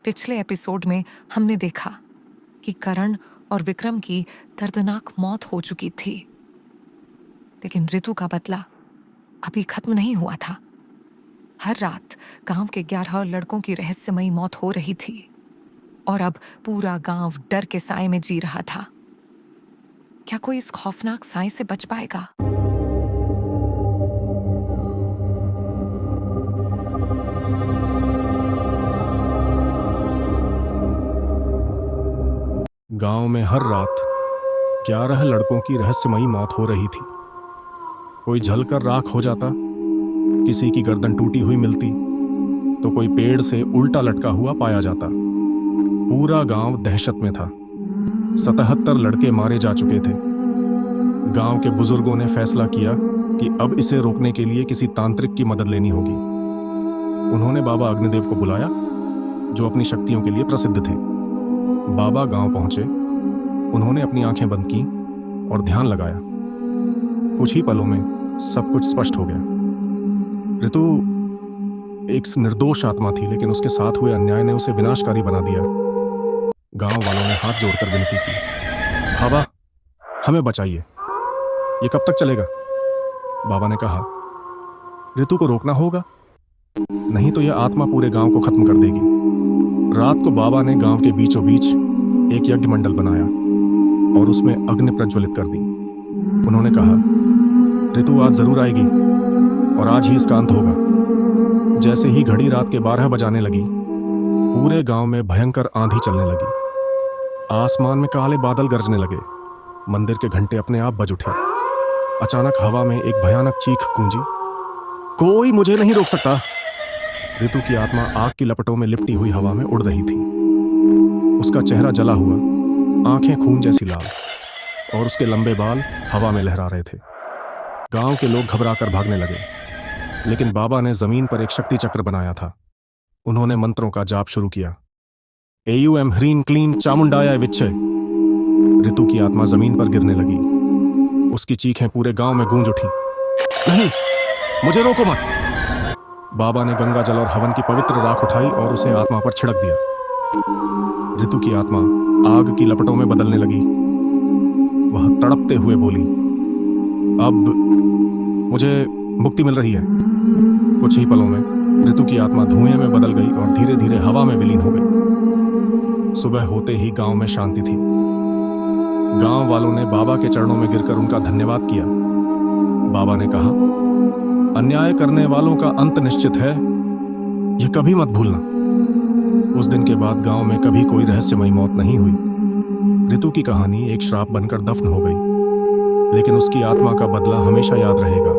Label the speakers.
Speaker 1: पिछले एपिसोड में हमने देखा कि करण और विक्रम की दर्दनाक मौत हो चुकी थी, लेकिन ऋतु का बदला अभी खत्म नहीं हुआ था। हर रात गांव के 11 लड़कों की रहस्यमयी मौत हो रही थी और अब पूरा गांव डर के साए में जी रहा था। क्या कोई इस खौफनाक साए से बच पाएगा?
Speaker 2: गांव में हर रात 11 लड़कों की रहस्यमयी मौत हो रही थी। कोई जलकर राख हो जाता, किसी की गर्दन टूटी हुई मिलती, तो कोई पेड़ से उल्टा लटका हुआ पाया जाता। पूरा गांव दहशत में था। 77 लड़के मारे जा चुके थे। गांव के बुजुर्गों ने फैसला किया कि अब इसे रोकने के लिए किसी तांत्रिक की मदद लेनी होगी। उन्होंने बाबा अग्निदेव को बुलाया, जो अपनी शक्तियों के लिए प्रसिद्ध थे। बाबा गांव पहुंचे। उन्होंने अपनी आंखें बंद की और ध्यान लगाया। कुछ ही पलों में सब कुछ स्पष्ट हो गया। ऋतु एक निर्दोष आत्मा थी, लेकिन उसके साथ हुए अन्याय ने उसे विनाशकारी बना दिया। गांव वालों ने हाथ जोड़कर विनती की, बाबा हमें बचाइए, ये कब तक चलेगा? बाबा ने कहा, ऋतु को रोकना होगा, नहीं तो यह आत्मा पूरे गांव को खत्म कर देगी। रात को बाबा ने गांव के बीचों बीच एक यज्ञ मंडल बनाया और उसमें अग्नि प्रज्वलित कर दी। उन्होंने कहा, ऋतु आज जरूर आएगी और आज ही इसका अंत होगा। जैसे ही घड़ी रात के 12 बजाने लगी, पूरे गांव में भयंकर आंधी चलने लगी। आसमान में काले बादल गरजने लगे। मंदिर के घंटे अपने आप बज उठे। अचानक हवा में एक भयानक चीख गूंजी, कोई मुझे नहीं रोक सकता। ऋतु की आत्मा आग की लपटों में लिपटी हुई हवा में उड़ रही थी। उसका चेहरा जला हुआ, आंखें खून जैसी लाल, और उसके लंबे बाल हवा में लहरा रहे थे। गांव के लोग घबराकर भागने लगे, लेकिन बाबा ने जमीन पर एक शक्ति चक्र बनाया था। उन्होंने मंत्रों का जाप शुरू किया। एयूएम ह्रीं क्लीं चामुंडाय विच्चे। ऋतु की आत्मा जमीन पर गिरने लगी। उसकी चीखें पूरे गांव में गूंज उठी, नहीं, मुझे रोको मत। बाबा ने गंगा जल और हवन की पवित्र राख उठाई और उसे आत्मा पर छिड़क दिया। ऋतु की आत्मा आग की लपटों में बदलने लगी। वह तड़पते हुए बोली, अब मुझे मुक्ति मिल रही है। कुछ ही पलों में ऋतु की आत्मा धुएं में बदल गई और धीरे धीरे हवा में विलीन हो गई। सुबह होते ही गांव में शांति थी। गांव वालों ने बाबा के चरणों में गिरकर उनका धन्यवाद किया। बाबा ने कहा, अन्याय करने वालों का अंत निश्चित है, यह कभी मत भूलना। उस दिन के बाद गांव में कभी कोई रहस्यमयी मौत नहीं हुई। ऋतु की कहानी एक श्राप बनकर दफन हो गई, लेकिन उसकी आत्मा का बदला हमेशा याद रहेगा।